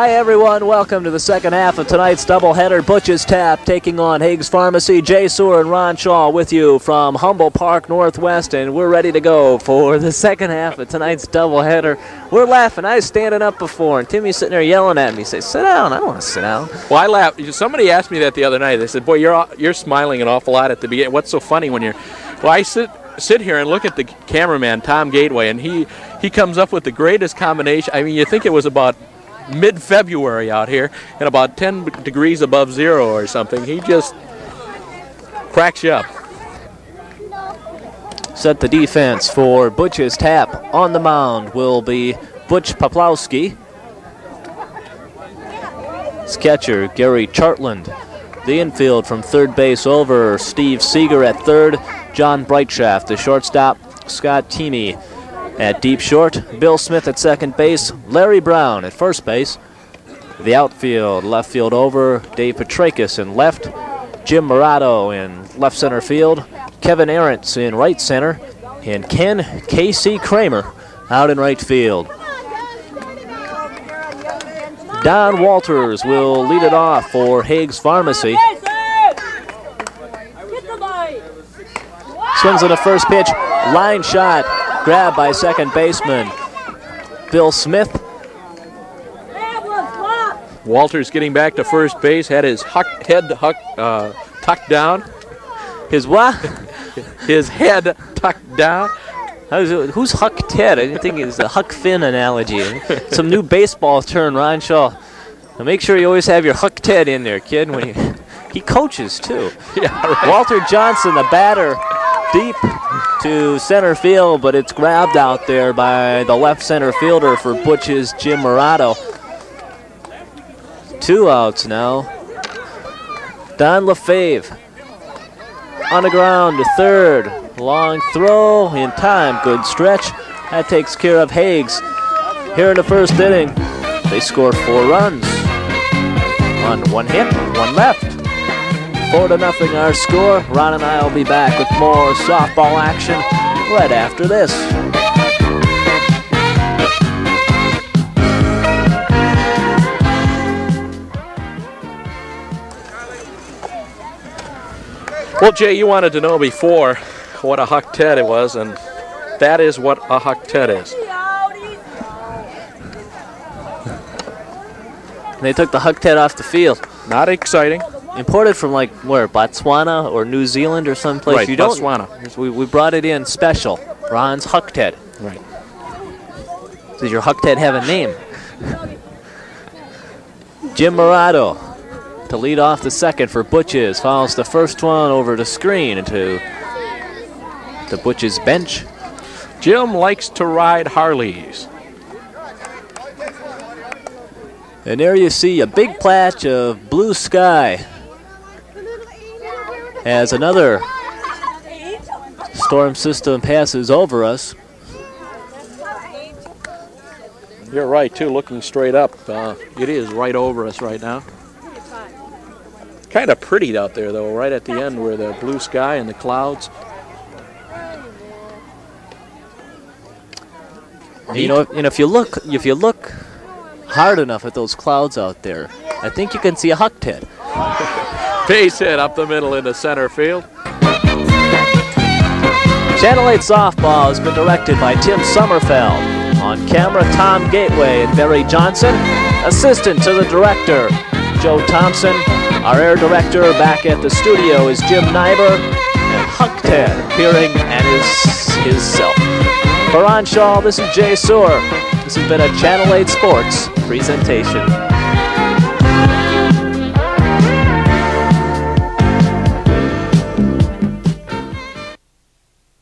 Hi everyone, welcome to the second half of tonight's doubleheader. Butch's Tap taking on Hague's Pharmacy. Jay Sewer and Ron Schaal with you from Humboldt Park Northwest, and we're ready to go for the second half of tonight's doubleheader. We're laughing. I was standing up before, and Timmy's sitting there yelling at me. Say, sit down. I don't want to sit down. Well, I laughed. Somebody asked me that the other night. They said, boy, you're smiling an awful lot at the beginning. What's so funny when you're... Well, I sit here and look at the cameraman, Tom Gateway, and he comes up with the greatest combination. I mean, you think it was about mid-February out here and about 10 degrees above zero or something. He just cracks you up. Set the defense for Butch's Tap. On the mound will be Butch Poplowski. His catcher, Gary Chartland. The infield from third base over, Steve Seeger at third, John Brightshaft. The shortstop, Scott Teamy. At deep short, Bill Smith at second base, Larry Brown at first base. The outfield, left field over, Dave Petrakis in left, Jim Morato in left center field, Kevin Arentz in right center, and Ken K.C. Kramer out in right field. Don Walters will lead it off for Hague's Pharmacy. Swings on the first pitch, line shot. Grabbed by second baseman Bill Smith. Walters getting back to first base, had his head tucked down. His what? His head tucked down. Who's Huck Ted? I didn't think it was a Huck Finn analogy. Some new baseball term, Ron Schaal. Now make sure you always have your Huck Ted in there, kid. He coaches too. Yeah, right. Walter Johnson, the batter, deep to center field, but it's grabbed out there by the left center fielder for Butch's Jim Morato. 2 outs now. Don LaFave on the ground to third. Long throw in time. Good stretch. That takes care of Hague's. Here in the first inning, they score 4 runs on 1 hit, 1 left. 4-0 our score. Ron and I will be back with more softball action right after this. Well, Jay, you wanted to know before what a Huck Ted it was, and that is what a Huck Ted is. They took the Huck Ted off the field. Not exciting. Imported from like where, Botswana or New Zealand or someplace. Right, you Botswana. We brought it in special. Ron's Huck Ted. Right. Does your Huck Ted have a name? Jim Morato to lead off the second for Butch's. Follows the first one over the screen into the Butch's bench. Jim likes to ride Harleys. And there you see a big patch of blue sky as another storm system passes over us. You're right, too, looking straight up. It is right over us right now. Kind of pretty out there, though, right at the end where the blue sky and the clouds. You know, if you look hard enough at those clouds out there, I think you can see a Huck Ted. Base hit up the middle into center field. Channel 8 Softball has been directed by Tim Sommerfeld. On camera, Tom Gateway and Barry Johnson. Assistant to the director, Joe Thompson. Our air director back at the studio is Jim Nyber. And Huck Ted appearing at his self. For Ron Schaal, this is Jay Sewer. This has been a Channel 8 Sports presentation.